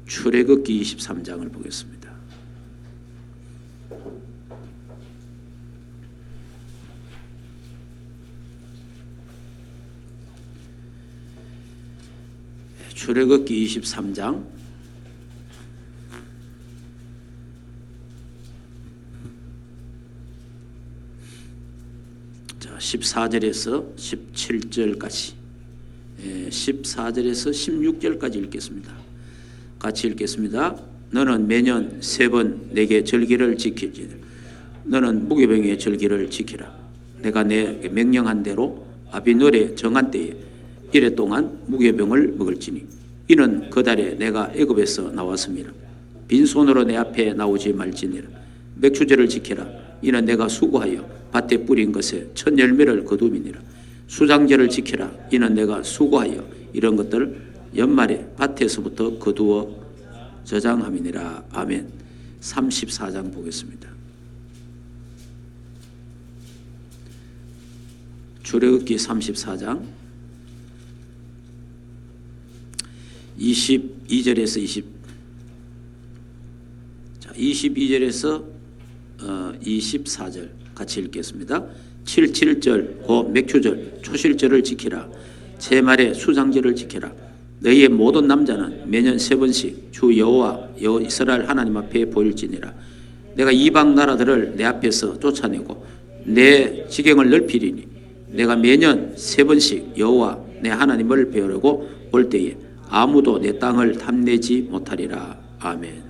출애굽기 23장을 보겠습니다. 출애굽기 23장 14절에서 17절까지 14절에서 16절까지 읽겠습니다. 같이 읽겠습니다. 너는 매년 3번 내게 절기를 지키지. 너는 무교병의 절기를 지키라. 내가 내 명령한 대로 아비노래 정한 때에 이래 동안 무교병을 먹을지니 이는 그 달에 내가 애굽에서 나왔습니다. 빈손으로 내 앞에 나오지 말지니라. 맥추제를 지키라. 이는 내가 수고하여 밭에 뿌린 것에 첫 열매를 거두미니라. 수장제를 지키라. 이는 내가 수고하여 이런 것들을 연말에 밭에서부터 거두어 저장함이니라. 아멘. 34장 보겠습니다. 출애굽기 34장 22절에서 22절에서 24절 같이 읽겠습니다. 77절 곧 맥추절 초실절을 지키라. 제 말에 수장절을 지키라. 너희의 모든 남자는 매년 3번씩 주 여호와 이스라엘 하나님 앞에 보일지니라. 내가 이방 나라들을 내 앞에서 쫓아내고 내 지경을 넓히리니 내가 매년 3번씩 여호와 내 하나님을 배우려고 올 때에 아무도 내 땅을 탐내지 못하리라. 아멘.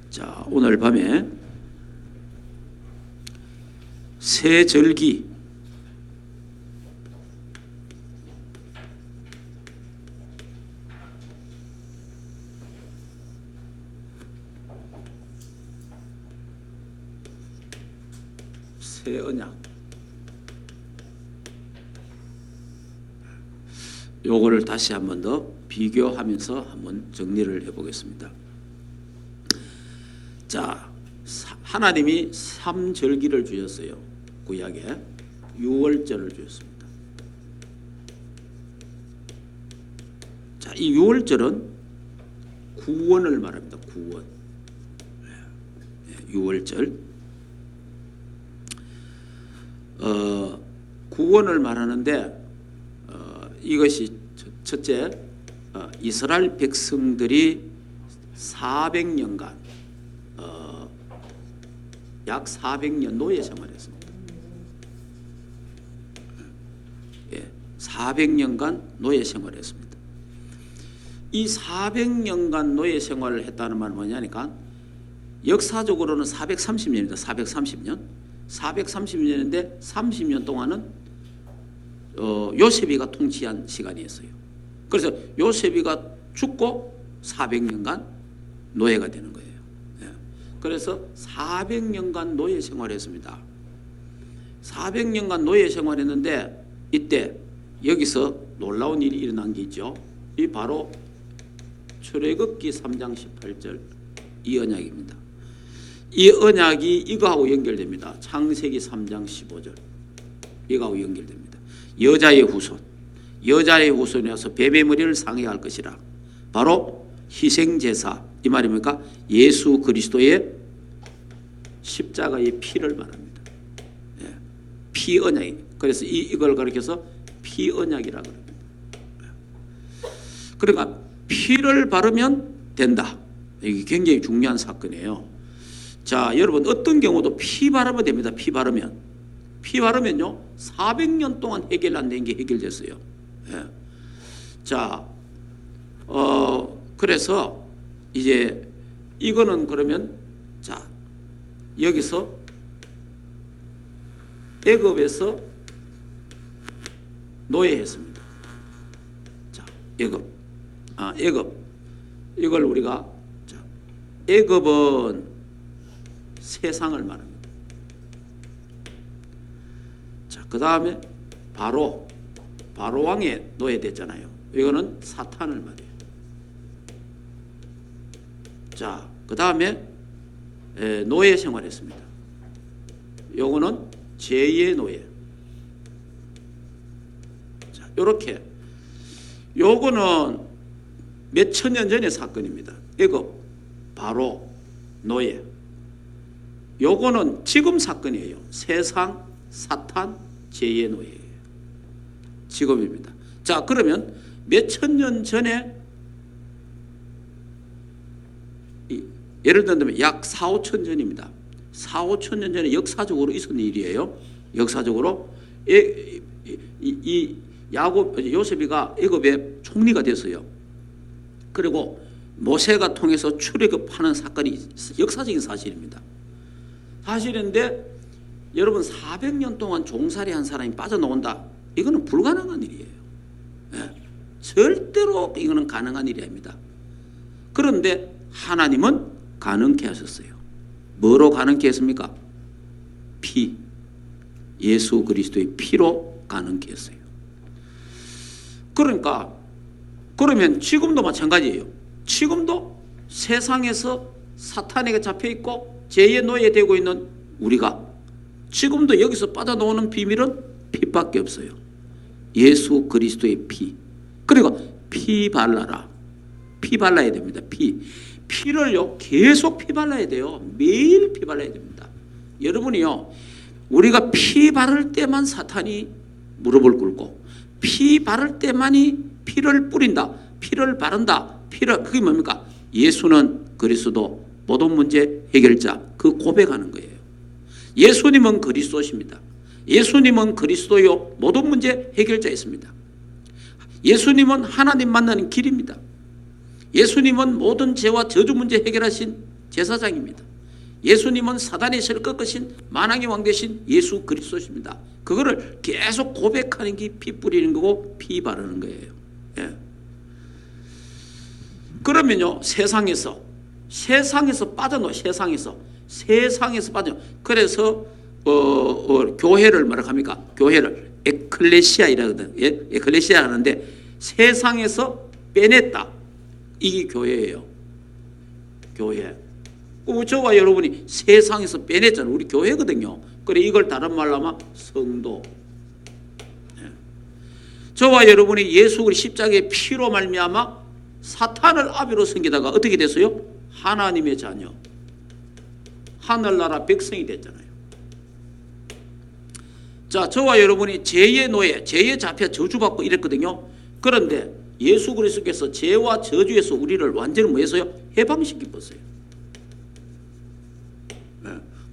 자, 오늘 밤에 새 절기 새 언약 요거를 다시 한 번 더 비교하면서 한번 정리를 해보겠습니다. 자, 하나님이 3절기를 주셨어요. 구약에 6월절을 주셨습니다. 자, 이 6월절은 구원을 말합니다. 구원. 6월절. 구원을 말하는데 이것이 첫째 이스라엘 백성들이 400년간 약 400년 노예 생활했습니다. 400년간 노예 생활했습니다. 이 400년간 노예 생활을 했다는 말은 뭐냐니까 역사적으로는 430년입니다. 430년. 430년인데 30년 동안은 요세비가 통치한 시간이었어요. 그래서 요세비가 죽고 400년간 노예가 되는 거예요. 그래서 400년간 노예 생활했습니다. 400년간 노예 생활했는데 이때 여기서 놀라운 일이 일어난 게 있죠. 이 바로 출애굽기 3장 18절 이 언약입니다. 이 언약이 이거하고 연결됩니다. 창세기 3장 15절 이거하고 연결됩니다. 여자의 후손이어서 뱀의 머리를 상해할 것이라. 바로 희생제사 이 말입니까? 예수 그리스도의 십자가의 피를 말합니다. 피 언약이. 그래서 이걸 가리켜서 피 언약이라고 합니다. 그러니까 피를 바르면 된다. 이게 굉장히 중요한 사건이에요. 자, 여러분 어떤 경우도 피 바르면 됩니다. 피 바르면요 400년 동안 해결 안 된 게 해결됐어요. 자, 그래서 이제 이거는 그러면 자 여기서 애굽에서 노예했습니다. 자, 애굽 이걸 우리가 자, 애굽은 세상을 말합니다. 자, 그 다음에 바로 왕의 노예됐잖아요. 이거는 사탄을 말해요. 자, 그 다음에 노예 생활했습니다. 요거는 제2의 노예. 요렇게. 요거는 몇천 년 전의 사건입니다. 이거 바로 노예. 요거는 지금 사건이에요. 세상 사탄 죄의 노예예요. 지금입니다. 자, 그러면 몇천 년 전에, 예를 들면 약 4, 5천 전입니다. 4, 5천 년 전에 역사적으로 있었던 일이에요. 역사적으로 이 요셉이가 애굽의 총리가 됐어요. 그리고 모세가 통해서 출애굽하는 사건이 역사적인 사실입니다. 사실인데 여러분 400년 동안 종살이 한 사람이 빠져나온다. 이거는 불가능한 일이에요. 예. 절대로 이거는 가능한 일이 아닙니다. 그런데 하나님은 가능케 하셨어요. 뭐로 가능케 했습니까? 피. 예수 그리스도의 피로 가능케 했어요. 그러니까 그러면 지금도 마찬가지예요. 지금도 세상에서 사탄에게 잡혀있고 죄의 노예 되고 있는 우리가 지금도 여기서 빠져나오는 비밀은 피밖에 없어요. 예수 그리스도의 피. 그리고 피 발라라. 피 발라야 됩니다. 피를요 계속 피 발라야 돼요. 매일 피 발라야 됩니다. 여러분이요, 우리가 피 바를 때만 사탄이 무릎을 꿇고, 피 바를 때만이 피를 뿌린다, 피를 바른다, 그게 뭡니까? 예수는 그리스도 모든 문제 해결자, 그 고백하는 거예요. 예수님은 그리스도십니다. 예수님은 그리스도요 모든 문제 해결자였습니다. 예수님은 하나님 만나는 길입니다. 예수님은 모든 죄와 저주 문제 해결하신 제사장입니다. 예수님은 사단의 세를 꺾으신 만왕의 왕 되신 예수 그리스도십니다. 그거를 계속 고백하는 게 피 뿌리는 거고 피 바르는 거예요. 예. 그러면요, 세상에서 빠져나와. 세상에서 빠져. 그래서 교회를 뭐라 합니까? 교회를 에클레시아이라거든. 예? 에클레시아 하는데 세상에서 빼냈다. 이게 교회예요. 교회. 저와 여러분이 세상에서 빼냈잖아요. 우리 교회거든요. 그래, 이걸 다른 말로 하면 성도. 예. 저와 여러분이 예수 그리스도의 십자가의 피로 말미암아 사탄을 아비로 섬기다가 어떻게 됐어요? 하나님의 자녀, 하늘나라 백성이 됐잖아요. 자, 저와 여러분이 죄의 노예, 죄에 잡혀 저주받고 이랬거든요. 그런데 예수 그리스도께서 죄와 저주에서 우리를 완전히 뭐 했어요? 해방시켰어요.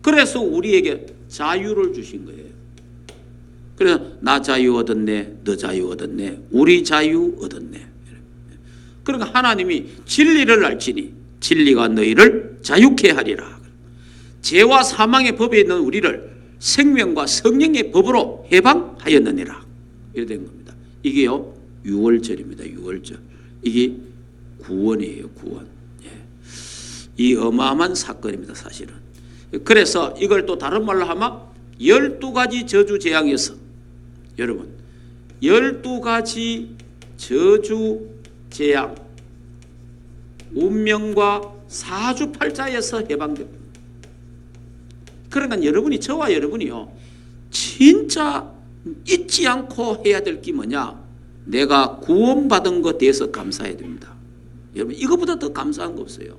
그래서 우리에게 자유를 주신 거예요. 그래서 나 자유 얻었네, 너 자유 얻었네, 우리 자유 얻었네. 그러니까 하나님이 진리를 알지니 진리가 너희를 자유케 하리라. 죄와 사망의 법에 있는 우리를 생명과 성령의 법으로 해방하였느니라. 이렇게 된 겁니다. 이게요, 유월절입니다. 유월절. 이게 구원이에요. 구원. 예. 이 어마어마한 사건입니다. 사실은. 그래서 이걸 또 다른 말로 하면 12가지 저주 재앙에서, 여러분 12가지 저주 재앙, 운명과 사주팔자에서 해방됩니다. 그러니까 여러분이, 저와 여러분이요, 진짜 잊지 않고 해야 될 게 뭐냐? 내가 구원받은 것에 대해서 감사해야 됩니다. 여러분, 이거보다 더 감사한 거 없어요.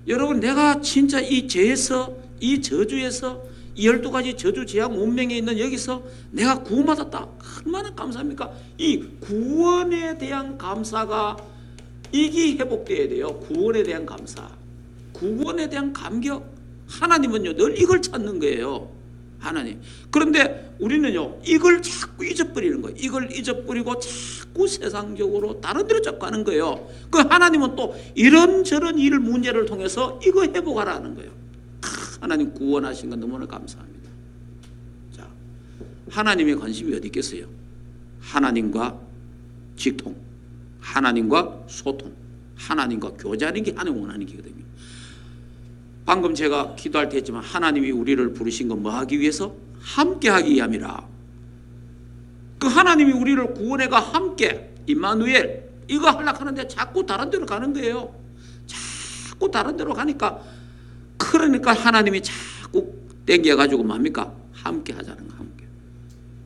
여러분, 내가 진짜 이 죄에서, 이 저주에서, 이 12가지 저주 재앙 운명에 있는 여기서 내가 구원받았다. 얼마나 감사합니까? 이 구원에 대한 감사가 이게 회복돼야 돼요. 구원에 대한 감사, 구원에 대한 감격. 하나님은요 늘 이걸 찾는 거예요. 하나님. 그런데 우리는요 이걸 자꾸 잊어버리는 거예요. 이걸 잊어버리고 자꾸 세상적으로 다른 데로 자꾸 가는 거예요. 그 하나님은 또 이런저런 일 문제를 통해서 이거 회복하라는 거예요. 하나님 구원하신 건 너무나 감사합니다. 자, 하나님의 관심이 어디 있겠어요? 하나님과 직통, 하나님과 소통, 하나님과 교제하는 게 하나님 원하는 게거든요. 방금 제가 기도할 때 했지만 하나님이 우리를 부르신 건 뭐 하기 위해서? 함께 하기 위함이라. 그 하나님이 우리를 구원해가 함께, 임마누엘, 이거 하려고 하는데 자꾸 다른 데로 가는 거예요. 자꾸 다른 데로 가니까, 그러니까 하나님이 자꾸 땡겨가지고 뭡니까? 함께 하자는 거. 함께.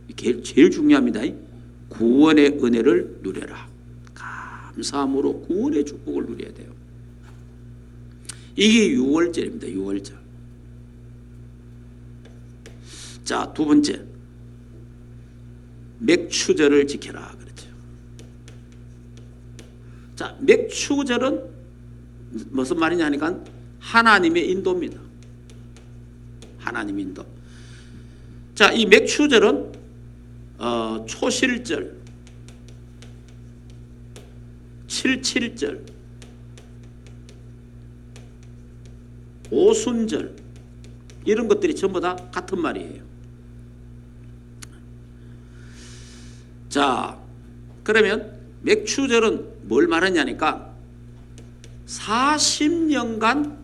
이게 제일 중요합니다. 구원의 은혜를 누려라. 감사함으로 구원의 축복을 누려야 돼요. 이게 유월절입니다. 유월절. 자, 두 번째, 맥추절을 지켜라 그랬죠. 자, 맥추절은 무슨 말이냐 하니까 하나님의 인도입니다. 하나님 인도. 자, 이 맥추절은 초실절, 칠칠절, 오순절 이런 것들이 전부 다 같은 말이에요. 자, 그러면 맥추절은 뭘 말하냐니까 40년간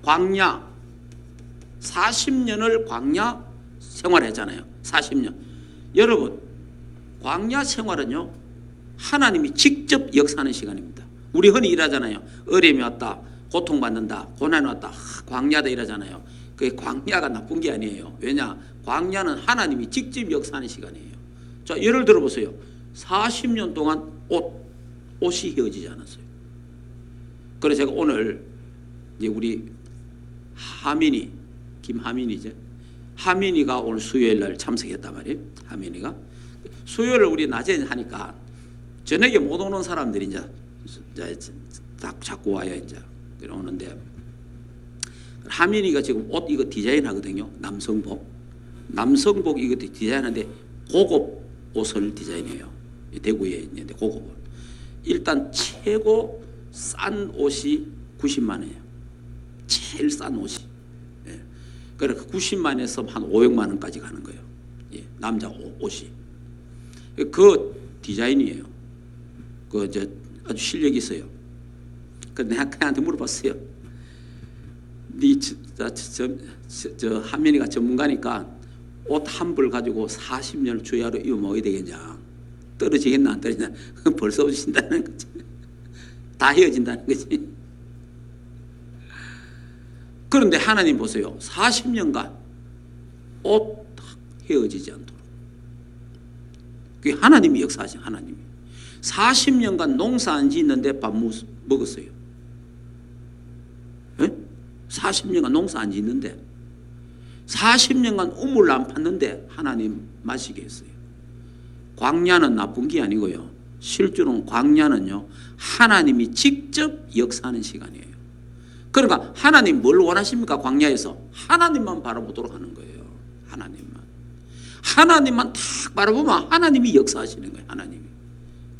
광야, 40년을 광야 생활했잖아요. 40년. 여러분, 광야 생활은요, 하나님이 직접 역사하는 시간입니다. 우리 흔히 일하잖아요. 어려움이 왔다, 고통받는다, 고난이 왔다, 광야다 이러잖아요. 그게 광야가 나쁜 게 아니에요. 왜냐? 광야는 하나님이 직접 역사하는 시간이에요. 자, 예를 들어보세요. 40년 동안 옷이 헤어지지 않았어요. 그래서 제가 오늘 이제 우리 하민이, 김하민이죠. 하민이가 오늘 수요일 날 참석했단 말이에요. 하민이가. 수요일을 우리 낮에 하니까 저녁에 못 오는 사람들이 이제 자꾸 와요. 이제 오는데 하민이가 지금 옷 이거 디자인 하거든요. 남성복 이거 디자인하는데 고급 옷을 디자인해요. 대구에 있는데 고급 옷. 일단 최고 싼 옷이 90만 원이에요. 제일 싼 옷이. 예. 그러니까 90만에서 한 500만 원까지 가는 거예요. 예. 남자 옷이. 그 디자인이에요. 아주 실력이 있어요. 그래서 내가 그한테 물어봤어요. 저 한민이가 전문가니까 옷 한 벌 가지고 40년을 주야로 입어 먹어야 되겠냐? 떨어지겠나 안 떨어지나? 벌써 없어진다는 거지. 다 헤어진다는 거지. 그런데 하나님 보세요. 40년간 옷 헤어지지 않도록. 그게 하나님이 역사하신 하나님이. 40년간 농사 안 짓는데 밥 먹었어요. 네? 40년간 농사 안 짓는데 40년간 우물 안 팠는데 하나님 마시게 했어요. 광야는 나쁜 게 아니고요. 실제로는 광야는요, 하나님이 직접 역사하는 시간이에요. 그러니까 하나님 뭘 원하십니까? 광야에서 하나님만 바라보도록 하는 거예요. 하나님만 딱 바라보면 하나님이 역사하시는 거예요. 하나님이.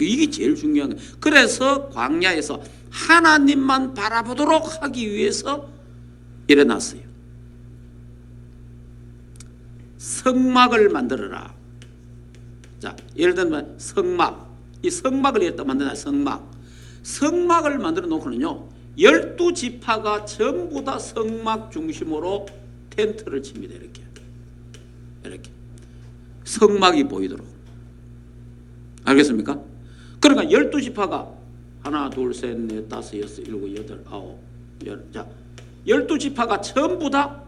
이게 제일 중요한 거예요. 그래서 광야에서 하나님만 바라보도록 하기 위해서 일어났어요. 성막을 만들어라. 자, 예를 들면 성막. 이 성막을 여기다 만드나 성막을 만들어 놓고는요, 12지파가 전부 다 성막 중심으로 텐트를 칩니다. 이렇게 성막이 보이도록. 알겠습니까? 그러니까 12지파가 하나, 둘, 셋, 넷, 다섯, 여섯, 일곱, 여덟, 아홉, 열. 자, 12지파가 전부 다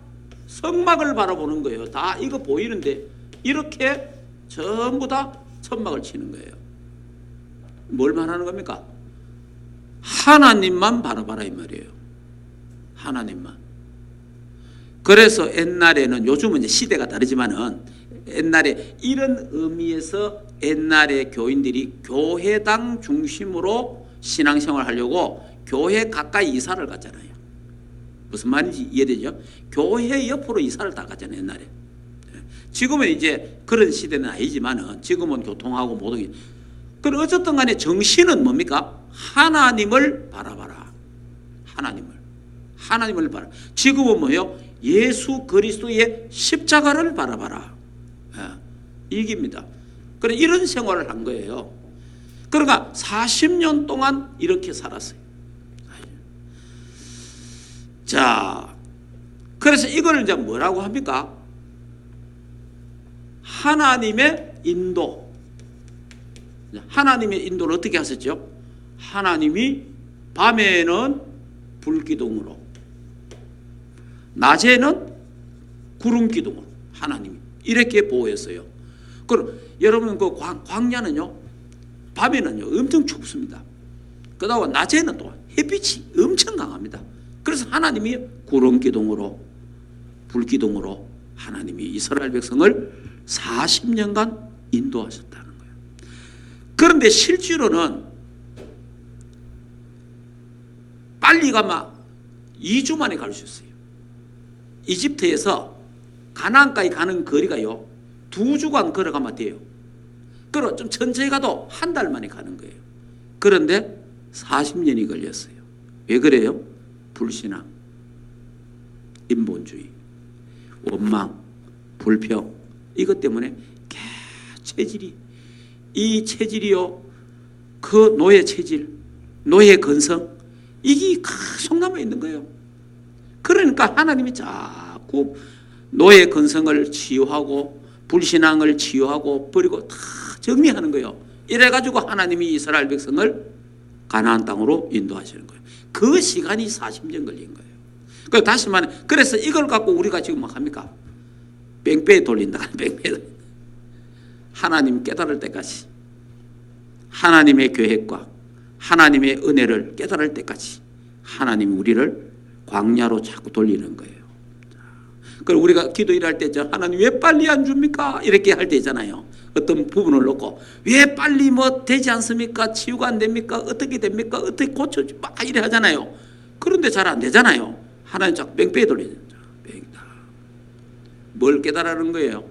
성막을 바라보는 거예요. 다 이거 보이는데 이렇게 전부 다 천막을 치는 거예요. 뭘 말하는 겁니까? 하나님만 바라봐라 이 말이에요. 하나님만. 그래서 옛날에는, 요즘은 이제 시대가 다르지만은 옛날에 이런 의미에서 옛날에 교인들이 교회당 중심으로 신앙생활을 하려고 교회 가까이 이사를 갔잖아요. 무슨 말인지 이해되죠? 교회 옆으로 이사를 다 갔잖아요, 옛날에. 지금은 이제 그런 시대는 아니지만은 지금은 교통하고 모든 게. 그럼 어쨌든 간에 정신은 뭡니까? 하나님을 바라봐라. 하나님을 바라. 지금은 뭐예요? 예수 그리스도의 십자가를 바라봐라. 이깁니다. 그래, 이런 생활을 한 거예요. 그러니까 40년 동안 이렇게 살았어요. 자, 그래서 이걸 이제 뭐라고 합니까? 하나님의 인도. 하나님의 인도를 어떻게 하셨죠? 하나님이 밤에는 불기둥으로, 낮에는 구름기둥으로 하나님이 이렇게 보호했어요. 그럼 여러분 그 광야는요, 밤에는요 엄청 춥습니다. 그다음 낮에는 또 햇빛이 엄청 강합니다. 그래서 하나님이 구름 기둥으로 불 기둥으로 하나님이 이스라엘 백성을 40년간 인도하셨다는 거예요. 그런데 실제로는 빨리 가면 2주 만에 갈 수 있어요. 이집트에서 가나안까지 가는 거리가요 2주간 걸어가면 돼요. 그럼 좀 천천히 가도 한 달 만에 가는 거예요. 그런데 40년이 걸렸어요. 왜 그래요? 불신앙, 인본주의, 원망, 불평, 이것 때문에 체질이, 이 체질이요 그 노예 체질, 노예 근성, 이게 계속 남아 있는 거예요. 그러니까 하나님이 자꾸 노예 근성을 치유하고 불신앙을 치유하고 버리고 다 정리하는 거예요. 이래가지고 하나님이 이스라엘 백성을 가나안 땅으로 인도하시는 거예요. 그 시간이 40년 걸린 거예요. 그래서 다시 말해, 그래서 이걸 갖고 우리가 지금 뭐 합니까? 뺑뺑이 돌린다. 뺑뺑이. 하나님 깨달을 때까지, 하나님의 계획과 하나님의 은혜를 깨달을 때까지 하나님이 우리를 광야로 자꾸 돌리는 거예요. 그리고 우리가 기도 일할 때 하나님 왜 빨리 안 줍니까? 이렇게 할 때 있잖아요. 어떤 부분을 놓고 왜 빨리 뭐 되지 않습니까? 치유가 안 됩니까? 어떻게 됩니까? 어떻게 고쳐지? 막 이래 하잖아요. 그런데 잘 안 되잖아요. 하나님 자꾸 뺑뺑이 돌리는 거죠. 뭘 깨달으는 거예요?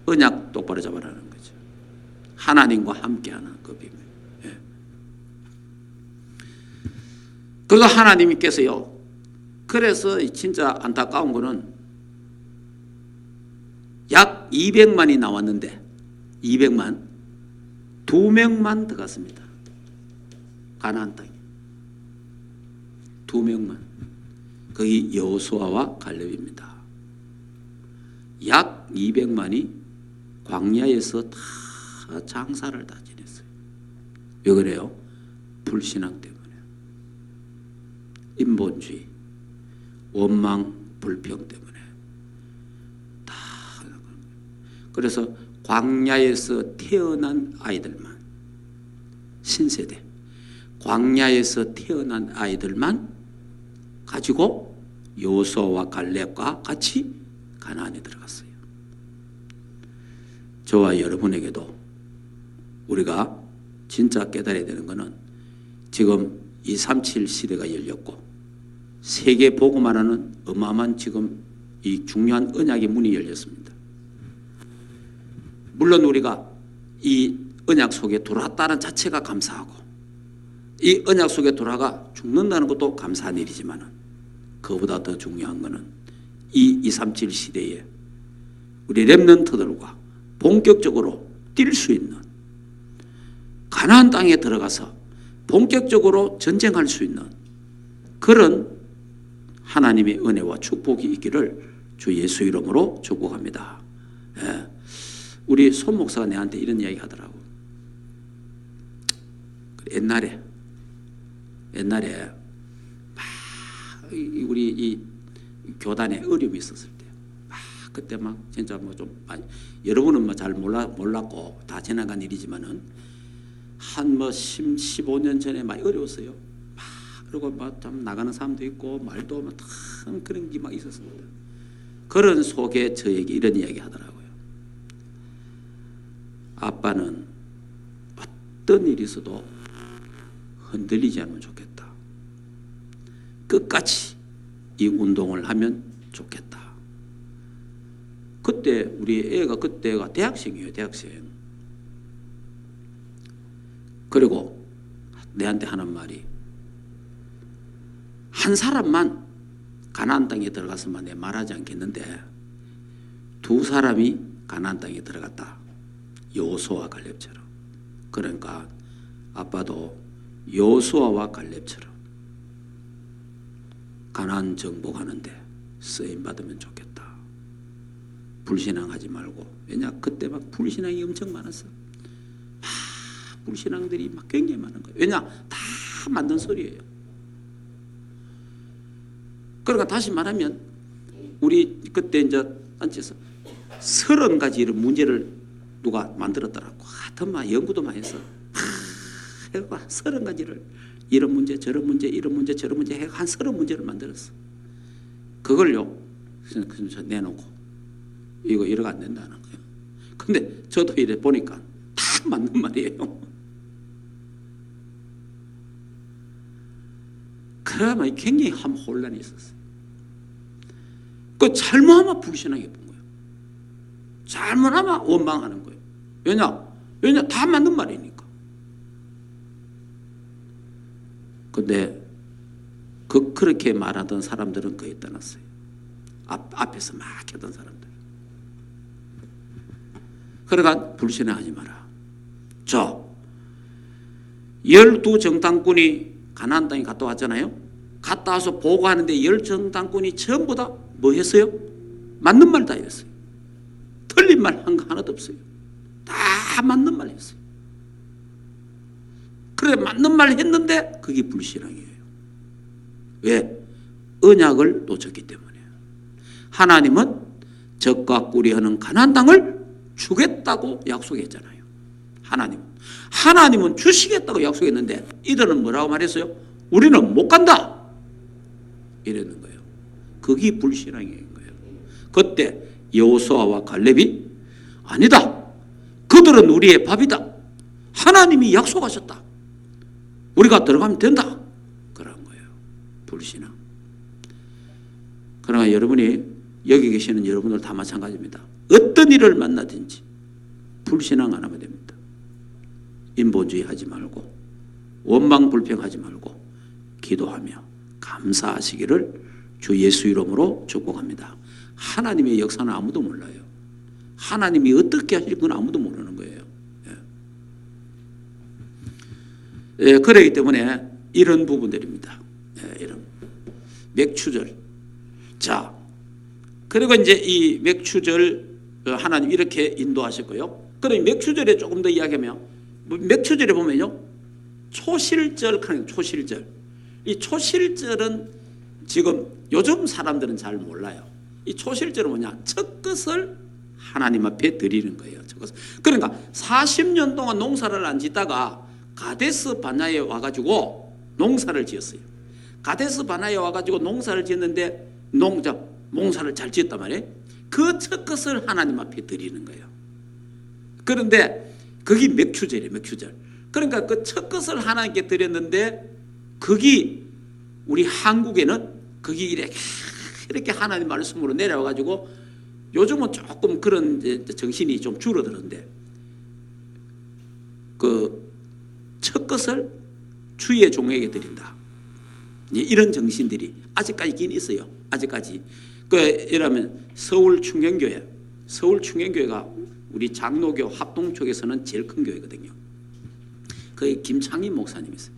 언약 똑바로 잡아라는 거죠. 하나님과 함께하는 그 비밀. 예. 그래서 하나님께서요. 그래서 진짜 안타까운 거는 약 200만이 나왔는데 200만 2명만 들어갔습니다. 가나안 땅에 2명만. 거기 여호수아와 갈렙입니다. 약 200만이 광야에서 다 장사를 다 지냈어요. 왜 그래요? 불신앙 때문에. 인본주의, 원망, 불평 때문에. 다. 그래서 광야에서 태어난 아이들만, 신세대, 광야에서 태어난 아이들만 가지고 여호수아와 갈렙과 같이 가나안에 들어갔어요. 저와 여러분에게도 우리가 진짜 깨달아야 되는 것은 지금 237 시대가 열렸고 세계 복음화라는 어마어마한 지금 이 중요한 언약의 문이 열렸습니다. 물론 우리가 이 언약 속에 들어왔다는 자체가 감사하고 이 언약 속에 들어가 죽는다는 것도 감사한 일이지만 그보다 더 중요한 것은 이 237 시대에 우리 렘넌트들과 본격적으로 뛸 수 있는 가나안 땅에 들어가서 본격적으로 전쟁할 수 있는 그런 하나님의 은혜와 축복이 있기를 주 예수 이름으로 축복합니다. 예. 우리 손 목사가 내한테 이런 이야기 하더라고. 옛날에 막 우리 이 교단에 어려움이 있었을 때 그때 막 진짜 뭐 좀 여러분은 뭐 잘 몰랐고 다 지나간 일이지만은 한 뭐 15년 전에 많이 어려웠어요. 막 그리고 막 좀 나가는 사람도 있고 말도 막 참 그런 게 막 있었습니다. 그런 속에 저에게 이런 이야기 하더라고요. 아빠는 어떤 일이 있어도 흔들리지 않으면 좋겠다. 끝까지 이 운동을 하면 좋겠다. 그때 우리 애가 그때가 대학생이에요. 대학생. 그리고 내한테 하는 말이 한 사람만 가나안 땅에 들어갔으면 내 말하지 않겠는데 두 사람이 가나안 땅에 들어갔다. 여호수아와 갈렙처럼. 그러니까 아빠도 여호수아와 갈렙처럼 가나안 정복하는데 쓰임 받으면 좋겠다. 불신앙하지 말고. 왜냐 그때 막 불신앙이 엄청 많았어. 막 불신앙들이 막 굉장히 많은 거예요. 왜냐 다 만든 소리예요. 그러니까 다시 말하면 우리 그때 이제 앉아서 30가지 이런 문제를 누가 만들었더라고. 하여튼 막 연구도 많이 했어. 해가 30가지를 이런 문제 저런 문제 이런 문제 저런 문제 해가 한 30문제를 만들었어. 그걸요 내놓고 이거 이러가 안 된다는 거예요. 근데 저도 이래 보니까 딱 맞는 말이에요. 그러면 굉장히 혼란이 있었어요. 그 잘못하면 불신하게 본 거예요. 잘못하면 원망하는 거예요. 왜냐 다 맞는 말이니까. 근데 그렇게 말하던 사람들은 거의 떠났어요. 앞에서 막 하던 사람들. 그러니까 불신하지 마라. 12정당군이 가나안 땅에 갔다 왔잖아요. 갔다 와서 보고하는데 10정당군이 전부 다 뭐 했어요? 맞는 말 다 했어요. 틀린 말 한 거 하나도 없어요. 다 맞는 말 했어요. 그래 맞는 말 했는데 그게 불신앙이에요. 왜? 언약을 놓쳤기 때문이에요. 하나님은 적과 꿀이하는 가나안 땅을 주겠다고 약속했잖아요. 하나님은 주시겠다고 약속했는데 이들은 뭐라고 말했어요? 우리는 못 간다 이랬는 거예요. 그게 불신앙인 거예요. 그때 여호수아와 갈렙이 아니다. 그들은 우리의 밥이다. 하나님이 약속하셨다. 우리가 들어가면 된다. 그런 거예요. 불신앙. 그러나 여러분이 여기 계시는 여러분들 다 마찬가지입니다. 어떤 일을 만나든지 불신앙 안 하면 됩니다. 인본주의 하지 말고 원망 불평하지 말고 기도하며 감사하시기를 주 예수 이름으로 축복합니다. 하나님의 역사는 아무도 몰라요. 하나님이 어떻게 하실 건 아무도 모르는 거예요. 그렇기 때문에 이런 부분들입니다. 이런 맥추절. 자, 그리고 이제 이 맥추절 하나님 이렇게 인도하셨고요. 그럼 맥추절에 조금 더 이야기하면 맥추절에 보면요, 초실절 하는 초실절. 이 초실절은 지금 요즘 사람들은 잘 몰라요. 이 초실절은 뭐냐? 첫 것을 하나님 앞에 드리는 거예요. 첫 것을. 그러니까 40년 동안 농사를 안 짓다가 가데스 바냐에 와가지고 농사를 지었어요. 가데스 바냐에 와가지고 농사를 지었는데 농사를 잘 지었단 말이에요. 그 첫 것을 하나님 앞에 드리는 거예요. 그런데 그게 맥추절이에요. 맥추절. 그러니까 그 첫 것을 하나님께 드렸는데 그게 우리 한국에는 그게 이렇게 하나님 말씀으로 내려와가지고 요즘은 조금 그런 정신이 좀 줄어드는데 그 첫 것을 주의 종에게 드린다. 이런 정신들이 아직까지 있긴 있어요. 아직까지. 이러면 서울 충현교회가 우리 장로교 합동 쪽에서는 제일 큰 교회거든요. 거기 김창희 목사님이 있어요.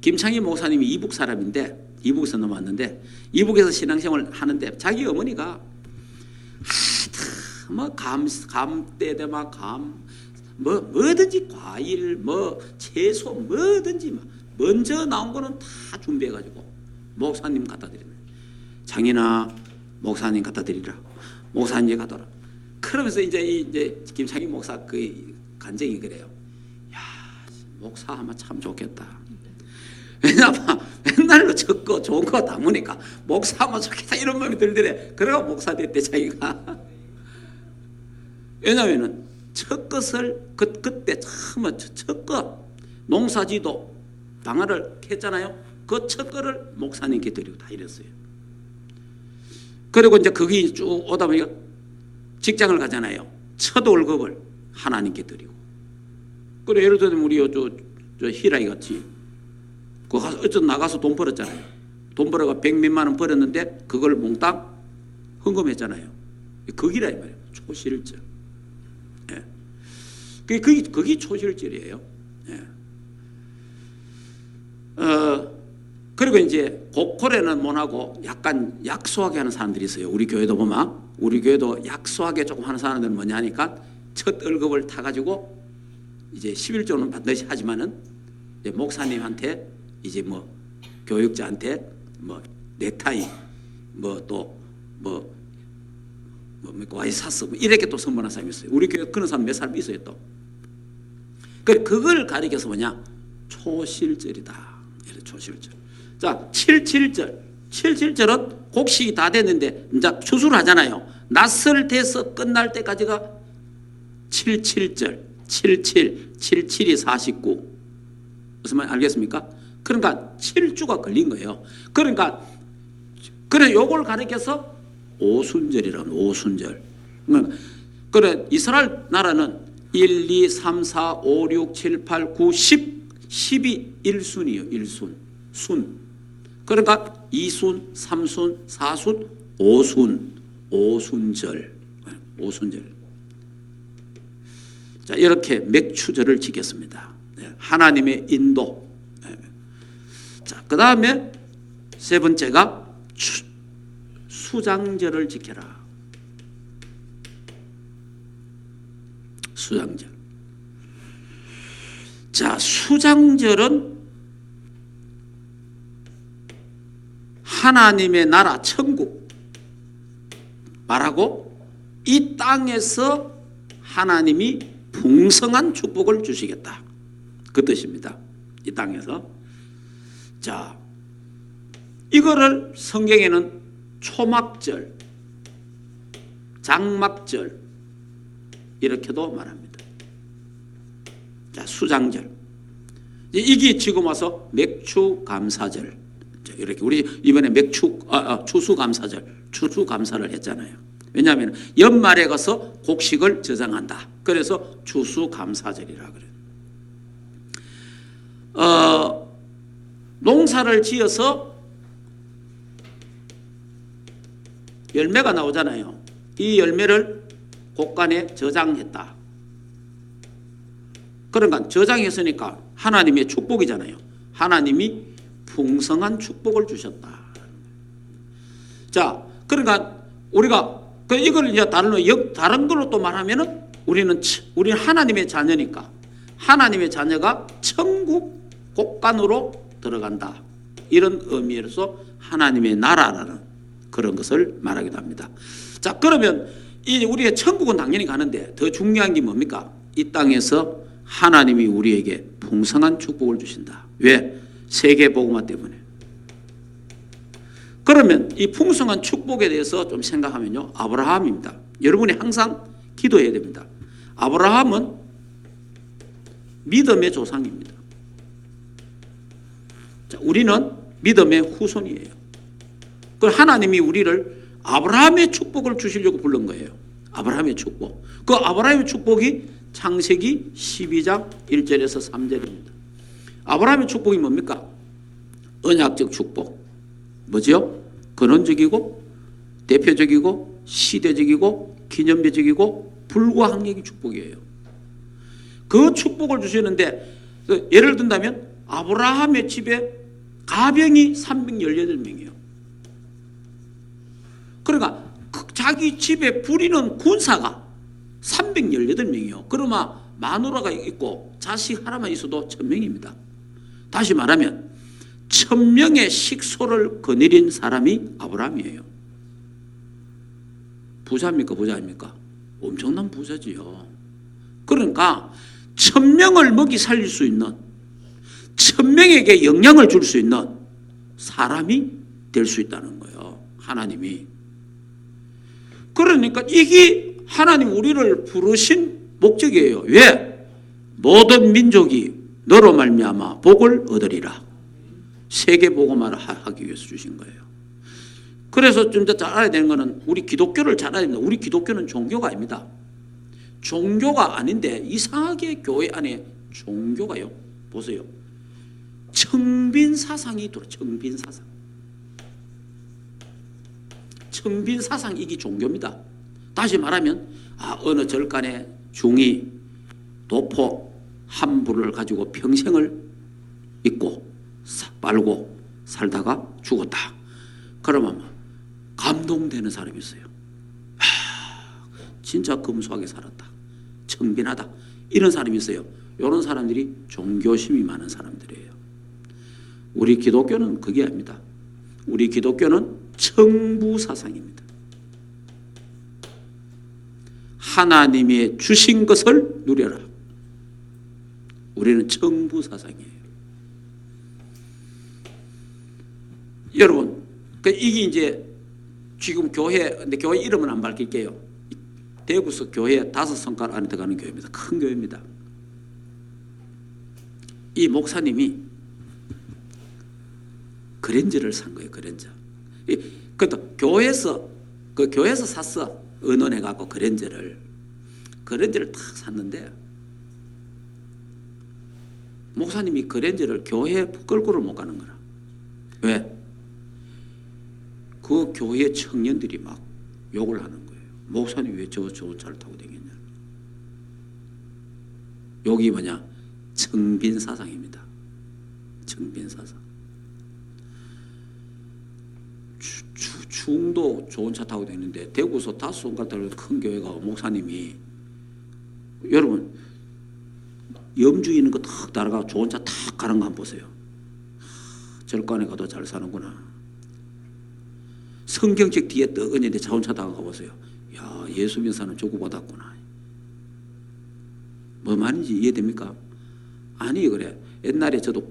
김창희 목사님이 이북 사람인데 이북에서 넘어왔는데 이북에서 신앙생활을 하는데 자기 어머니가 감때되 뭐든지 과일 채소 뭐든지 먼저 나온 거는 다 준비해가지고 목사님 갖다 드리는 거예요. 장인아 목사님 갖다 드리라. 목사님 갖다 라. 그러면서 이제 김창희 목사 그 간증이 그래요. 야 목사 하면 참 좋겠다. 왜냐면 맨날로 적고 좋은 거 담으니까 목사하면 좋겠다 이런 마음이 들더래. 그래가 목사 됐대 자기가. 왜냐면은 첫 것을 그때 처음 첫 것 농사지도 방아를 했잖아요. 그 첫 거를 목사님께 드리고 다 이랬어요. 그리고 이제 거기 쭉 오다 보니까 직장을 가잖아요. 첫 월급을 하나님께 드리고. 그래 예를 들면 우리 저 희라이 같이 그 가서 어쨌든 나가서 돈 벌었잖아요. 돈 벌어가 100몇만 원 벌었는데 그걸 몽땅 헌금했잖아요. 그기라 이 말이에요. 초실절. 예. 그게 초실절이에요. 예. 그리고 이제 고콜에는 못하고 약간 약소하게 하는 사람들이 있어요. 우리 교회도 보면 우리 교회도 약소하게 조금 하는 사람들은 뭐냐 하니까 첫 월급을 타가지고 이제 11조는 반드시 하지만은 이제 목사님한테 이제 뭐 교육자한테 뭐 넥타이 뭐 와이 샀어. 이렇게 또 선물한 사람이 있어요. 우리 교회 그런 사람 몇 사람 있어요 또. 그걸 가리켜서 뭐냐? 초실절이다. 초실절. 자, 77절. 77절은 곡식이 다 됐는데 이제 추수를 하잖아요. 낫을 대서 끝날 때까지가 77절. 77이 49. 무슨 말 알겠습니까? 그러니까 7주가 걸린 거예요. 그러니까 그래 요걸 가리켜서 오순절이라는 오순절. 그래 이스라엘 나라는 1, 2, 3, 4, 5, 6, 7, 8, 9, 10, 10이 1순이에요. 1순. 순. 그러니까 2순, 3순, 4순, 5순. 오순절. 오순절. 자, 이렇게 맥추절을 지켰습니다. 하나님의 인도. 자, 그 다음에 세 번째가 수장절을 지켜라. 수장절. 자, 수장절은 하나님의 나라 천국 말하고 이 땅에서 하나님이 풍성한 축복을 주시겠다. 그 뜻입니다. 이 땅에서. 자, 이거를 성경에는 초막절, 장막절 이렇게도 말합니다. 자, 수장절. 이게 지금 와서 맥추감사절. 이렇게 우리 이번에 추수감사절, 추수감사를 했잖아요. 왜냐하면 연말에 가서 곡식을 저장한다. 그래서 추수감사절이라 그래요. 농사를 지어서 열매가 나오잖아요. 이 열매를 곡간에 저장했다. 그러니까 저장했으니까 하나님의 축복이잖아요. 하나님이 풍성한 축복을 주셨다. 자, 그러니까 우리가 이걸 이제 다른 걸로 또 말하면은 우리는 하나님의 자녀니까 하나님의 자녀가 천국 곡간으로 들어간다. 이런 의미에서 하나님의 나라라는 그런 것을 말하기도 합니다. 자, 그러면 우리의 천국은 당연히 가는데 더 중요한 게 뭡니까? 이 땅에서 하나님이 우리에게 풍성한 축복을 주신다. 왜? 세계복음화 때문에. 그러면 이 풍성한 축복에 대해서 좀 생각하면요. 아브라함입니다. 여러분이 항상 기도해야 됩니다. 아브라함은 믿음의 조상입니다. 자, 우리는 믿음의 후손이에요. 그 하나님이 우리를 아브라함의 축복을 주시려고 부른 거예요. 아브라함의 축복. 그 아브라함의 축복이 창세기 12장 1절에서 3절입니다. 아브라함의 축복이 뭡니까? 언약적 축복. 뭐죠? 근원적이고 대표적이고 시대적이고 기념비적이고 불가항력의 축복이에요. 그 축복을 주시는데 예를 든다면 아브라함의 집에 가병이 318명이에요. 그러니까 자기 집에 부리는 군사가 318명이에요. 그러면 마누라가 있고 자식 하나만 있어도 1000명입니다. 다시 말하면 1000명의 식소를 거느린 사람이 아브라함이에요. 부자입니까? 부자 아닙니까? 엄청난 부자지요. 그러니까 1000명을 먹이 살릴 수 있는 1000명에게 영향을 줄 수 있는 사람이 될 수 있다는 거예요. 하나님이. 그러니까 이게 하나님 우리를 부르신 목적이에요. 왜? 모든 민족이 너로 말미암아 복을 얻으리라. 세계 복음화를 하기 위해서 주신 거예요. 그래서 좀 더 잘 알아야 되는 것은 우리 기독교를 잘 알아야 됩니다. 우리 기독교는 종교가 아닙니다. 종교가 아닌데 이상하게 교회 안에 종교가요. 보세요. 청빈 사상이 들어. 청빈 사상. 청빈 사상 이게 종교입니다. 다시 말하면 어느 절간에 중이 도포 한 부를 가지고 평생을 잊고 빨고 살다가 죽었다. 그러면 감동되는 사람이 있어요. 진짜 검소하게 살았다. 청빈하다. 이런 사람이 있어요. 이런 사람들이 종교심이 많은 사람들이에요. 우리 기독교는 그게 아닙니다. 우리 기독교는 청부사상입니다. 하나님이 주신 것을 누려라. 우리는 청부 사상이에요. 여러분, 이게 이제 지금 교회, 근데 교회 이름은 안 밝힐게요. 대구서 교회 5성깔 안에 들어가는 교회입니다. 큰 교회입니다. 이 목사님이 그랜저를 산 거예요. 그랜저. 그것도 교회에서 샀어. 은원해갖고 그랜저를 탁 샀는데 목사님이 그랜저를 교회에 끌고를 못 가는 거라. 왜? 그 교회 청년들이 막 욕을 하는 거예요. 목사님 왜 좋은 차를 타고 다니냐. 욕이 뭐냐? 청빈 사상입니다. 청빈 사상. 충도 좋은 차 타고 다니는데 대구서 5손가락 큰 교회가 목사님이, 여러분 염주 있는 거 탁 따라가 좋은 차 탁 가는 거 한번 보세요. 절간에 가도 잘 사는구나. 성경책 뒤에 떡 있는데 좋은 차 타고 가보세요. 야, 예수 믿는 사람 조구받았구나. 뭐 말인지 이해됩니까? 아니 그래. 옛날에 저도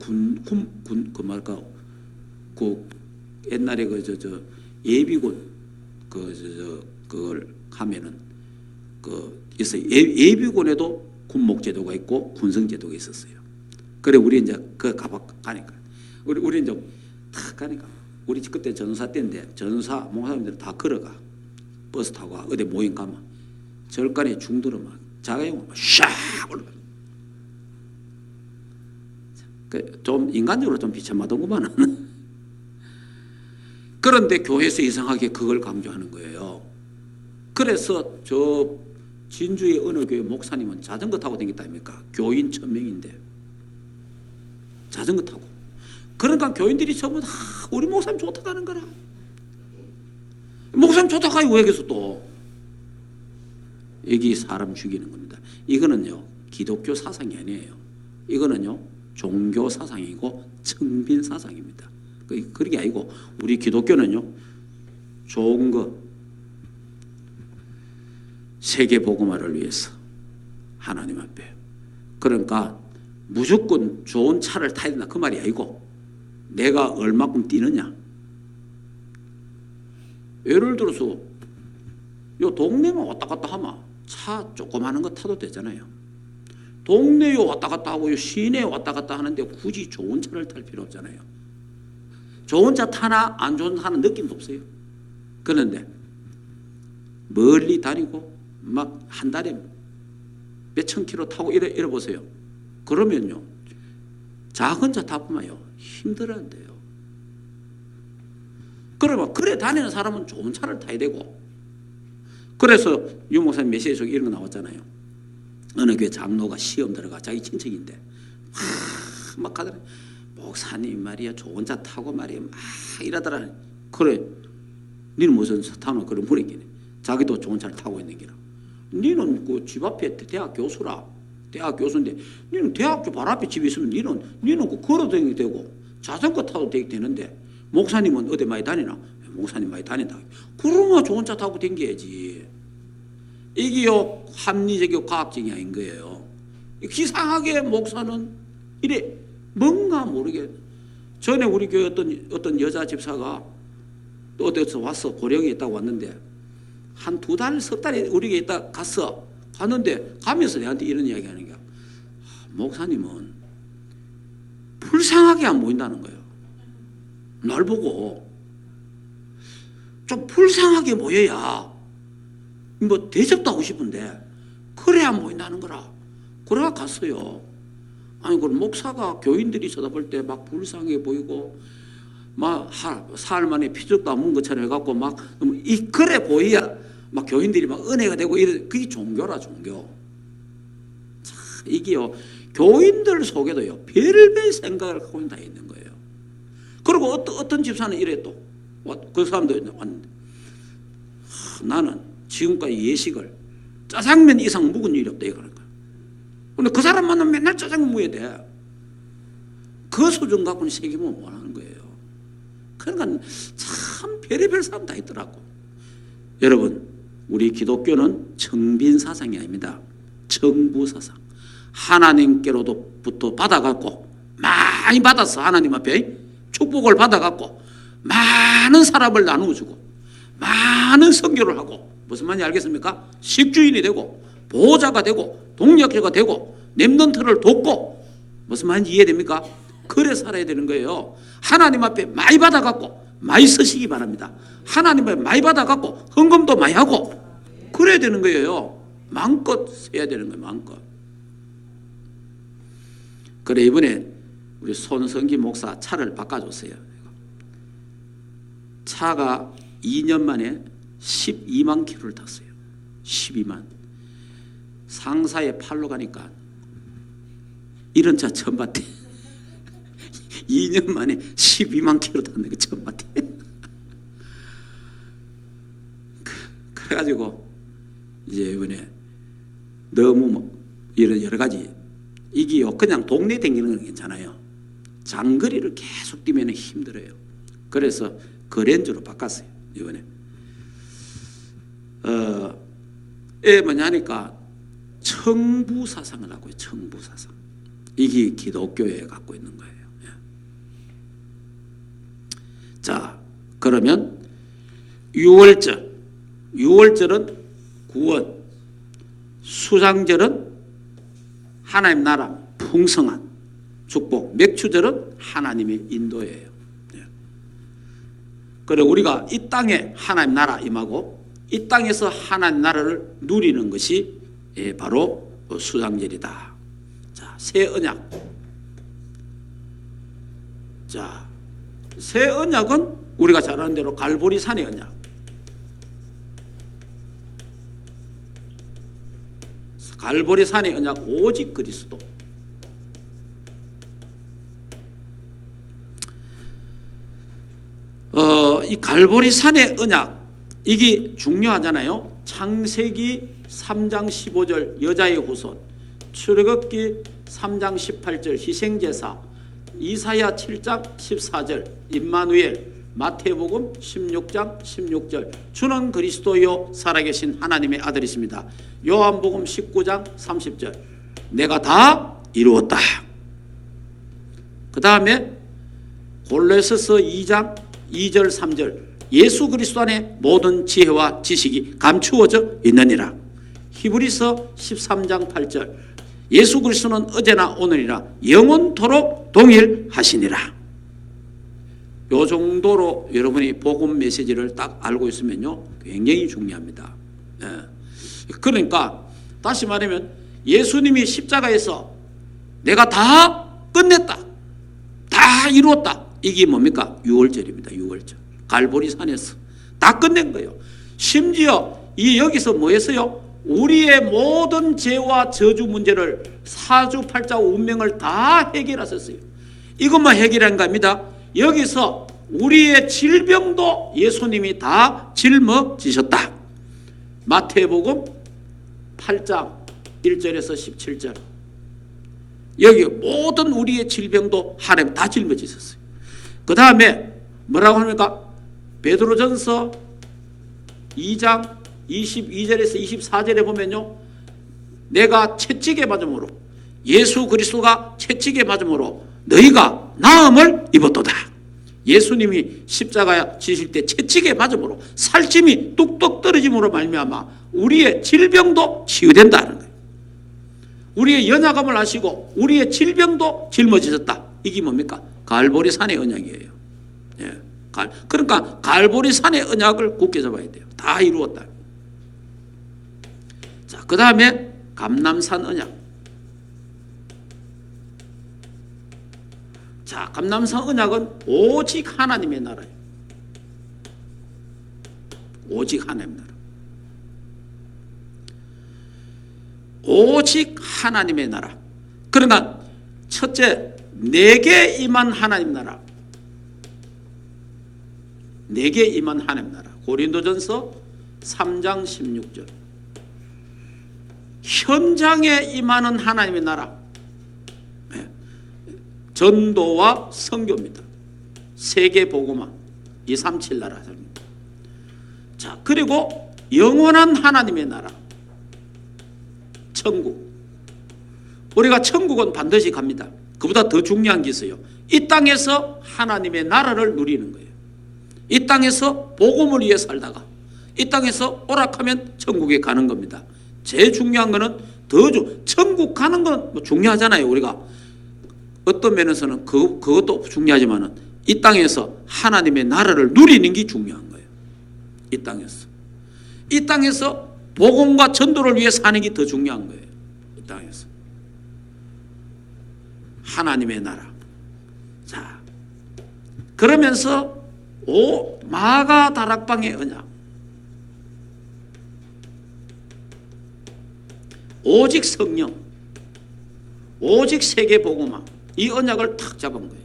옛날에 예비군 그걸 하면은 있어요. 예비군에도 군목제도가 있고 군성제도가 있었어요. 그래 우리 이제 가니까 우리 이제 탁 가니까 우리 그때 전사 때인데 전사 목사님들 다 걸어가 버스 타고 어디 모임 가면 절간에 중들어 막 자가용 샥 올라. 좀 인간적으로 좀 비참하더구만은. 그런데 교회에서 이상하게 그걸 강조하는 거예요. 그래서 저 진주의 어느 교회 목사님은 자전거 타고 다녔다 아닙니까? 교인 1000명인데 자전거 타고. 그러니까 교인들이 전부 다 우리 목사님 좋다가는 거라. 목사님 좋다가 왜 여기서 또 여기 사람 죽이는 겁니다. 이거는요 기독교 사상이 아니에요. 이거는요 종교 사상이고 청빈 사상입니다. 그런 게 아니고 우리 기독교는요 좋은 거 세계 복음화를 위해서 하나님 앞에, 그러니까 무조건 좋은 차를 타야 된다 그 말이 아니고 내가 얼마큼 뛰느냐. 예를 들어서 요 동네만 왔다 갔다 하면 차 조그마한 거 타도 되잖아요. 동네에 왔다 갔다 하고 시내에 왔다 갔다 하는데 굳이 좋은 차를 탈 필요 없잖아요. 좋은 차 타나 안 좋은 차 타는 느낌도 없어요. 그런데 멀리 다니고 막 한 달에 몇천 킬로 타고 이래 보세요. 그러면요 작은 차 타보면요 힘들어한대요. 그러면 그래 다니는 사람은 좋은 차를 타야 되고. 그래서 유 목사님 메시지 속에 이런 거 나왔잖아요. 어느 교회 장로가 시험 들어가 자기 친척인데 막 가더라. 목사님 말이야 좋은 차 타고 말이야 막 이러더라. 그래 니는 무슨 차 타노? 그래 물었기네. 자기도 좋은 차를 타고 있는 기라. 니는 그 집 앞에 대학 교수라. 대학 교수인데 니는 대학교 바로 앞에 집이 있으면 니는 그 걸어 다니도 되고 자전거 타도 되는데 목사님은 어디 많이 다니나? 목사님 많이 다닌다. 그러면 좋은 차 타고 다녀야지. 이게요 합리적이고 과학적이 아닌 거예요. 이상하게 목사는 이래 뭔가 모르게. 전에 우리 교회 어떤 여자 집사가 또 어디서 왔어. 고령에 있다고 왔는데 한 2달, 석 달에 우리 교회에 있다 갔는데 가면서 내한테 이런 이야기 하는 거야. 목사님은 불쌍하게 안 보인다는 거예요. 날 보고 좀 불쌍하게 보여야 뭐 대접도 하고 싶은데 그래야 안 보인다는 거라. 그래가 갔어요. 아니 그럼 목사가 교인들이 쳐다볼 때 막 불쌍해 보이고 막 사흘 만에 피죽도 안 문 것처럼 해갖고 막 그래 보여야 막 교인들이 막 은혜가 되고 그게 종교라 종교. 참 이게요 교인들 속에도요 별별 생각을 하고 다 있는 거예요. 그리고 어떤 집사는 이래 또 그 사람도 왔는데 나는 지금까지 예식을 짜장면 이상 묵은 일이 없다 이거는 거야. 근데 그 사람 만나면 맨날 짜장면 먹어야 돼. 그 수준 갖고는 책임을 못 하는 거예요. 그러니까 참 별의별 사람 다 있더라고. 여러분 우리 기독교는 청빈 사상이 아닙니다. 청부 사상. 하나님께로부터 받아갖고 많이 받아서 하나님 앞에 축복을 받아갖고 많은 사람을 나누어주고 많은 선교를 하고 무슨 말인지 알겠습니까? 식주인이 되고 보호자가 되고 동력자가 되고 렘넌트를 돕고 무슨 말인지 이해됩니까? 그래 살아야 되는 거예요. 하나님 앞에 많이 받아갖고 많이 쓰시기 바랍니다. 하나님 앞에 많이 받아갖고 헌금도 많이 하고 그래야 되는 거예요. 마음껏 써야 되는 거예요. 마음껏. 그래 이번에 우리 손성기 목사 차를 바꿔줬어요. 차가 2년 만에 12만 킬로를 탔어요. 12만. 상사의 팔로 가니까 이런 차 처음 봤대. 2년 만에 12만 킬로 탔는 거 처음 봤대. 그래가지고 이제 이번에 너무 이런 여러 가지 이게요 그냥 동네 다니는 건 괜찮아요. 장거리를 계속 뛰면 힘들어요. 그래서 그랜저로 바꿨어요 이번에. 뭐냐 하니까 청부사상을 갖고 있어요. 청부사상. 이게 기독교에 갖고 있는 거예요. 자, 그러면 유월절은 구원, 수장절은 하나님 나라 풍성한 축복, 맥추절은 하나님의 인도예요. 그래 우리가 이 땅에 하나님 나라 임하고 이 땅에서 하나님 나라를 누리는 것이 바로 수장절이다. 자, 새 언약. 자, 새 언약은 우리가 잘 아는 대로 갈보리 산의 언약. 갈보리 산의 언약 오직 그리스도. 이 갈보리 산의 언약 이게 중요하잖아요. 창세기 3장 15절 여자의 후손, 출애굽기 3장 18절 희생제사, 이사야 7장 14절 임마누엘, 마태복음 16장 16절 주는 그리스도요 살아계신 하나님의 아들이십니다. 요한복음 19장 30절 내가 다 이루었다. 그 다음에 골로새서 2장 2절 3절 예수 그리스도 안에 모든 지혜와 지식이 감추어져 있느니라. 히브리서 13장 8절 예수 그리스도는 어제나 오늘이나 영원토록 동일하시니라. 요 정도로 여러분이 복음 메시지를 딱 알고 있으면요 굉장히 중요합니다. 그러니까 다시 말하면 예수님이 십자가에서 내가 다 끝냈다, 다 이루었다, 이게 뭡니까? 유월절입니다. 유월절. 갈보리 산에서 다 끝낸 거예요. 심지어 이 여기서 뭐 했어요? 우리의 모든 죄와 저주 문제를 사주팔자 운명을 다 해결하셨어요. 이것만 해결한 겁니다. 여기서 우리의 질병도 예수님이 다 짊어지셨다. 마태복음 8장 1절에서 17절 여기 모든 우리의 질병도 하나님 다 짊어지셨어요. 그 다음에 뭐라고 합니까? 베드로전서 2장 22절에서 24절에 보면요 내가 채찍에 맞음으로 예수 그리스도가 채찍에 맞음으로 너희가 나음을 입었도다. 예수님이 십자가에 지실 때 채찍에 맞음으로 살찜이 뚝뚝 떨어짐으로 말미암아 우리의 질병도 치유된다는 거예요. 우리의 연약함을 아시고 우리의 질병도 짊어지셨다. 이게 뭡니까? 갈보리 산의 언약이에요. 예. 그러니까 갈보리 산의 언약을 굳게 잡아야 돼요. 다 이루었다. 자, 그 다음에 감람산 언약. 자, 감람산 언약은 오직 하나님의 나라예요. 오직 하나님의 나라. 오직 하나님의 나라. 그러니까 첫째, 내게 임한 하나님 나라. 내게 임한 하나님 나라. 고린도전서 3장 16절. 현장에 임하는 하나님의 나라. 전도와 선교입니다. 세계 복음화 237 나라. 자, 그리고 영원한 하나님의 나라, 천국. 우리가 천국은 반드시 갑니다. 그보다 더 중요한 게 있어요. 이 땅에서 하나님의 나라를 누리는 거예요. 이 땅에서 복음을 위해 살다가 이 땅에서 오락하면 천국에 가는 겁니다. 제일 중요한 거는 천국 가는 건 뭐 중요하잖아요. 우리가 어떤 면에서는 그것도 중요하지만은 이 땅에서 하나님의 나라를 누리는 게 중요한 거예요. 이 땅에서 복음과 전도를 위해 사는 게 더 중요한 거예요. 이 땅에서 하나님의 나라. 자, 그러면서 마가 다락방의 언약, 오직 성령, 오직 세계복음화, 이 언약을 탁 잡은 거예요.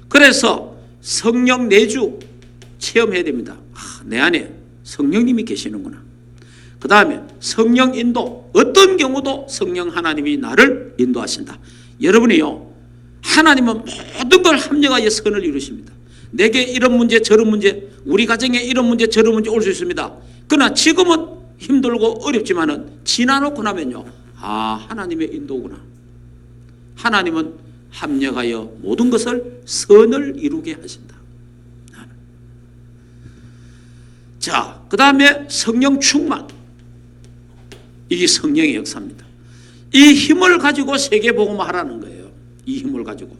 그래서 성령 내주 체험해야 됩니다. 내 안에 성령님이 계시는구나. 그 다음에 성령 인도, 어떤 경우도 성령 하나님이 나를 인도하신다. 여러분이요, 하나님은 모든 걸 합력하여 선을 이루십니다. 내게 이런 문제 저런 문제, 우리 가정에 이런 문제 저런 문제 올 수 있습니다. 그러나 지금은 힘들고 어렵지만은 지나놓고 나면요, 하나님의 인도구나. 하나님은 합력하여 모든 것을 선을 이루게 하신다. 자, 그 다음에 성령 충만. 이게 성령의 역사입니다. 이 힘을 가지고 세계복음을 하라는 거예요. 이 힘을 가지고.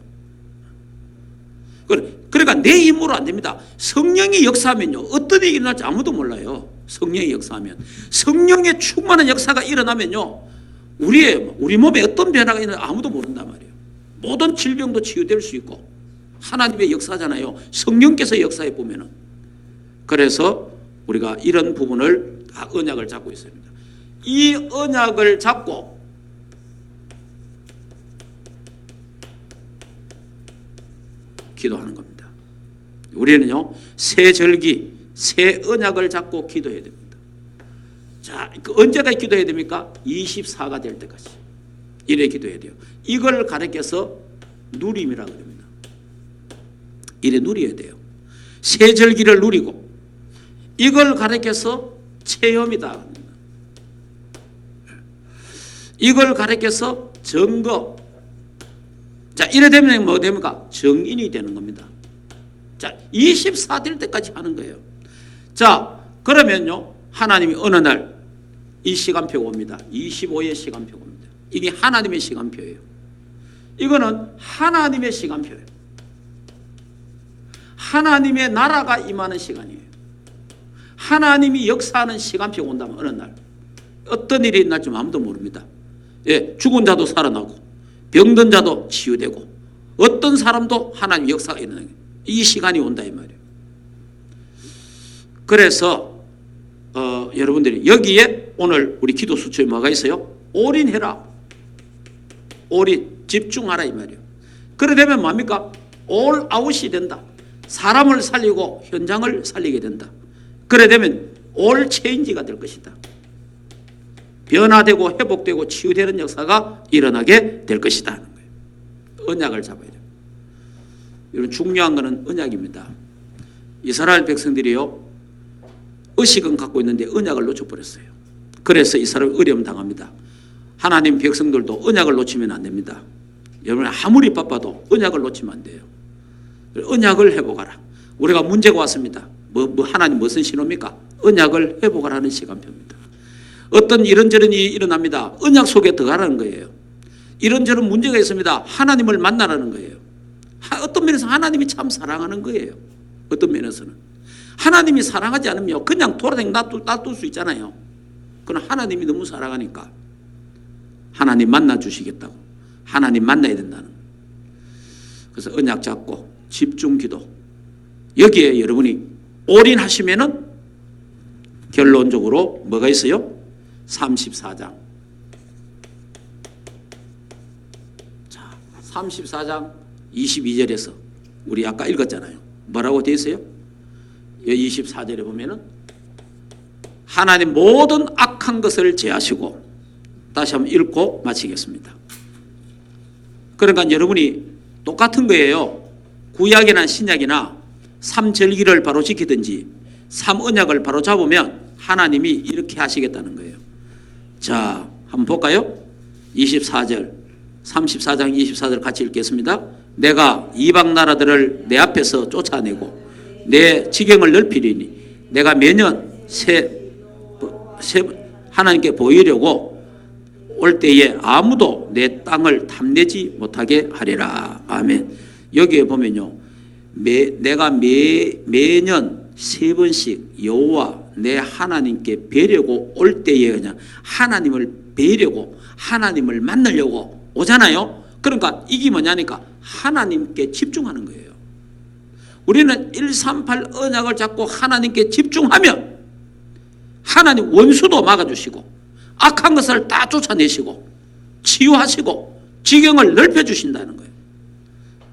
그러니까 내 힘으로 안 됩니다. 성령이 역사하면요, 어떤 일이 일어날지 아무도 몰라요. 성령이 역사하면. 성령의 충만한 역사가 일어나면요, 우리 몸에 어떤 변화가 일어나는지 아무도 모른단 말이에요. 모든 질병도 치유될 수 있고, 하나님의 역사잖아요. 성령께서 역사해 보면은. 그래서 우리가 이런 부분을 다 언약을 잡고 있습니다. 이 언약을 잡고 기도하는 겁니다. 우리는요, 새 절기, 새 언약을 잡고 기도해야 됩니다. 자, 언제까지 기도해야 됩니까? 24가 될 때까지. 이래 기도해야 돼요. 이걸 가르쳐서 누림이라고 합니다. 이래 누려야 돼요. 새 절기를 누리고, 이걸 가르쳐서 체험이다 합니다. 이걸 가르쳐서 증거. 자, 이래 되면 뭐 됩니까? 정인이 되는 겁니다. 자, 24 될 때까지 하는 거예요. 자, 그러면요, 하나님이 어느 날 이 시간표가 옵니다. 25의 시간표가 옵니다. 이게 하나님의 시간표예요. 이거는 하나님의 시간표예요. 하나님의 나라가 임하는 시간이에요. 하나님이 역사하는 시간표가 온다면 어느 날 어떤 일이 일어날지 아무도 모릅니다. 예, 죽은 자도 살아나고 병든 자도 치유되고 어떤 사람도 하나님 역사가 일어나는 거예요. 이 시간이 온다 이 말이에요. 그래서 여러분들이 여기에 오늘 우리 기도 수초에 뭐가 있어요? 올인해라. 올인, 집중하라 이 말이에요. 그래 되면 뭡니까? 올 아웃이 된다. 사람을 살리고 현장을 살리게 된다. 그래 되면 올 체인지가 될 것이다. 변화되고 회복되고 치유되는 역사가 일어나게 될 것이다 하는 거예요. 언약을 잡아야 돼요. 이런 중요한 것은 언약입니다. 이스라엘 백성들이요, 의식은 갖고 있는데 언약을 놓쳐버렸어요. 그래서 이 사람이 어려움 당합니다. 하나님 백성들도 언약을 놓치면 안 됩니다. 여러분 아무리 바빠도 언약을 놓치면 안 돼요. 언약을 회복하라. 우리가 문제가 왔습니다. 하나님 무슨 신호입니까? 언약을 회복하라는 시간표입니다. 어떤 이런저런 일이 일어납니다. 언약 속에 들어가라는 거예요. 이런저런 문제가 있습니다. 하나님을 만나라는 거예요. 어떤 면에서 하나님이 참 사랑하는 거예요. 어떤 면에서는. 하나님이 사랑하지 않으면 그냥 돌아다니고 놔둘 수 있잖아요. 그러나 하나님이 너무 사랑하니까 하나님 만나 주시겠다고. 하나님 만나야 된다는 거예요. 그래서 언약 잡고 집중 기도. 여기에 여러분이 올인하시면은 결론적으로 뭐가 있어요? 34장. 자, 34장 22절에서 우리 아까 읽었잖아요. 뭐라고 되어 있어요? 24절에 보면은 하나님 모든 악한 것을 제하시고, 다시 한번 읽고 마치겠습니다. 그러니까 여러분이 똑같은 거예요. 구약이나 신약이나 삼절기를 바로 지키든지 삼언약을 바로 잡으면 하나님이 이렇게 하시겠다는 거예요. 자, 한번 볼까요? 24절, 34장 24절 같이 읽겠습니다. 내가 이방 나라들을 내 앞에서 쫓아내고 내 지경을 넓히리니 내가 매년 하나님께 보이려고 올 때에 아무도 내 땅을 탐내지 못하게 하리라. 아멘. 여기에 보면요, 내가 매년 3번씩 여호와 내 하나님께 뵈려고 올 때에 그냥 하나님을 뵈려고 하나님을 만나려고 오잖아요. 그러니까 이게 뭐냐니까 하나님께 집중하는 거예요. 우리는 138 언약을 잡고 하나님께 집중하면 하나님 원수도 막아주시고 악한 것을 다 쫓아내시고 치유하시고 지경을 넓혀주신다는 거예요.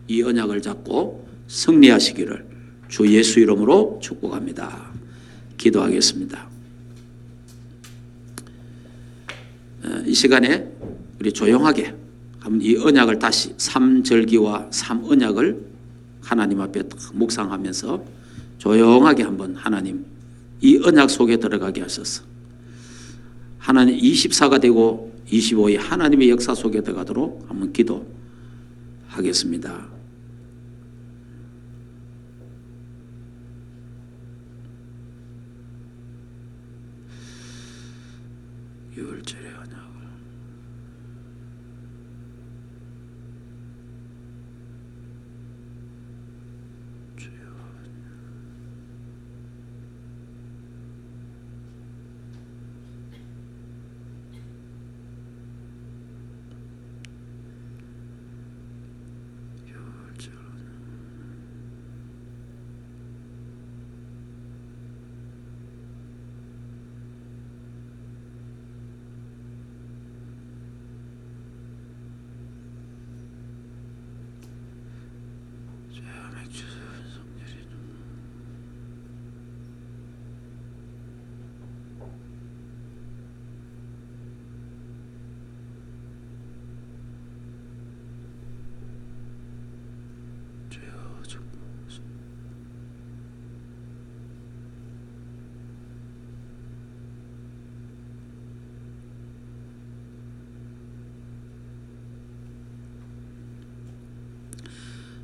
이 언약을 잡고 승리하시기를 주 예수 이름으로 축복합니다. 기도하겠습니다. 이 시간에 우리 조용하게 한번 이 언약을 다시 3절기와 3언약을 하나님 앞에 묵상하면서 조용하게 한번 하나님 이 언약 속에 들어가게 하셔서 하나님 24가 되고 25의 하나님의 역사 속에 들어가도록 한번 기도하겠습니다. 유월절의 언약을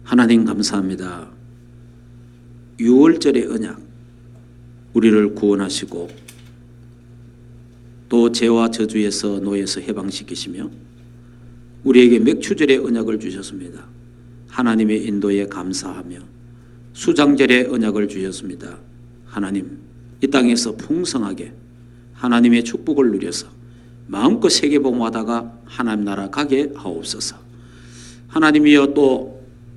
하나님 감사합니다. 6월절의 언약 우리를 구원하시고 또 죄와 저주에서 노예에서 해방시키시며 우리에게 맥추절의 언약을 주셨습니다. 하나님의 인도에 감사하며 수장절의 언약을 주셨습니다. 하나님 이 땅에서 풍성하게 하나님의 축복을 누려서 마음껏 세계복음하다가 하나님 나라 가게 하옵소서. 하나님이여 또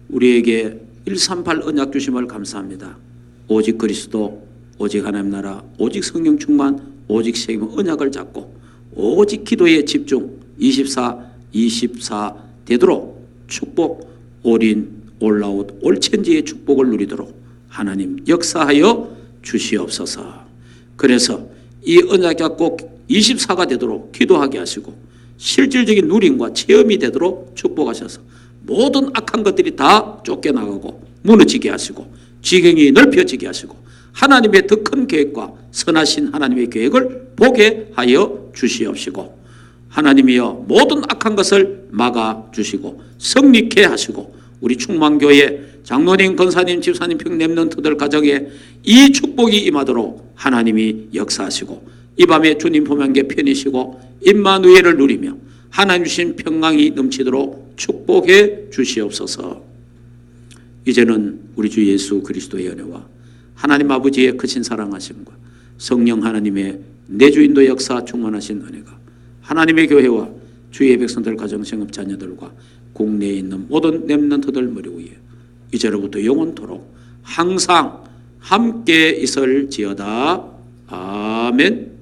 우리에게 138 언약 주심을 감사합니다. 오직 그리스도, 오직 하나님 나라, 오직 성령 충만, 오직 세계 언약을 잡고 오직 기도에 집중 24 되도록 축복, 올인, 올라웃, 올천지의 축복을 누리도록 하나님 역사하여 주시옵소서. 그래서 이 언약 잡고 24가 되도록 기도하게 하시고 실질적인 누림과 체험이 되도록 축복하셔서 모든 악한 것들이 다 쫓겨나가고 무너지게 하시고 지경이 넓혀지게 하시고 하나님의 더 큰 계획과 선하신 하나님의 계획을 보게 하여 주시옵시고 하나님이여 모든 악한 것을 막아주시고 성립케 하시고 우리 충만교회 장로님, 권사님, 집사님, 평렘넌트들 가정에 이 축복이 임하도록 하나님이 역사하시고 이 밤에 주님 보명께 편히쉬고 임마누엘을 누리며 하나님 주신 평강이 넘치도록 축복해 주시옵소서. 이제는 우리 주 예수 그리스도의 은혜와 하나님 아버지의 크신 사랑하심과 성령 하나님의 내주인도 역사 충만하신 은혜가 하나님의 교회와 주의 백성들 가정 생업 자녀들과 국내에 있는 모든 렘넌트들 머리 위에 이제로부터 영원토록 항상 함께 있을지어다. 아멘.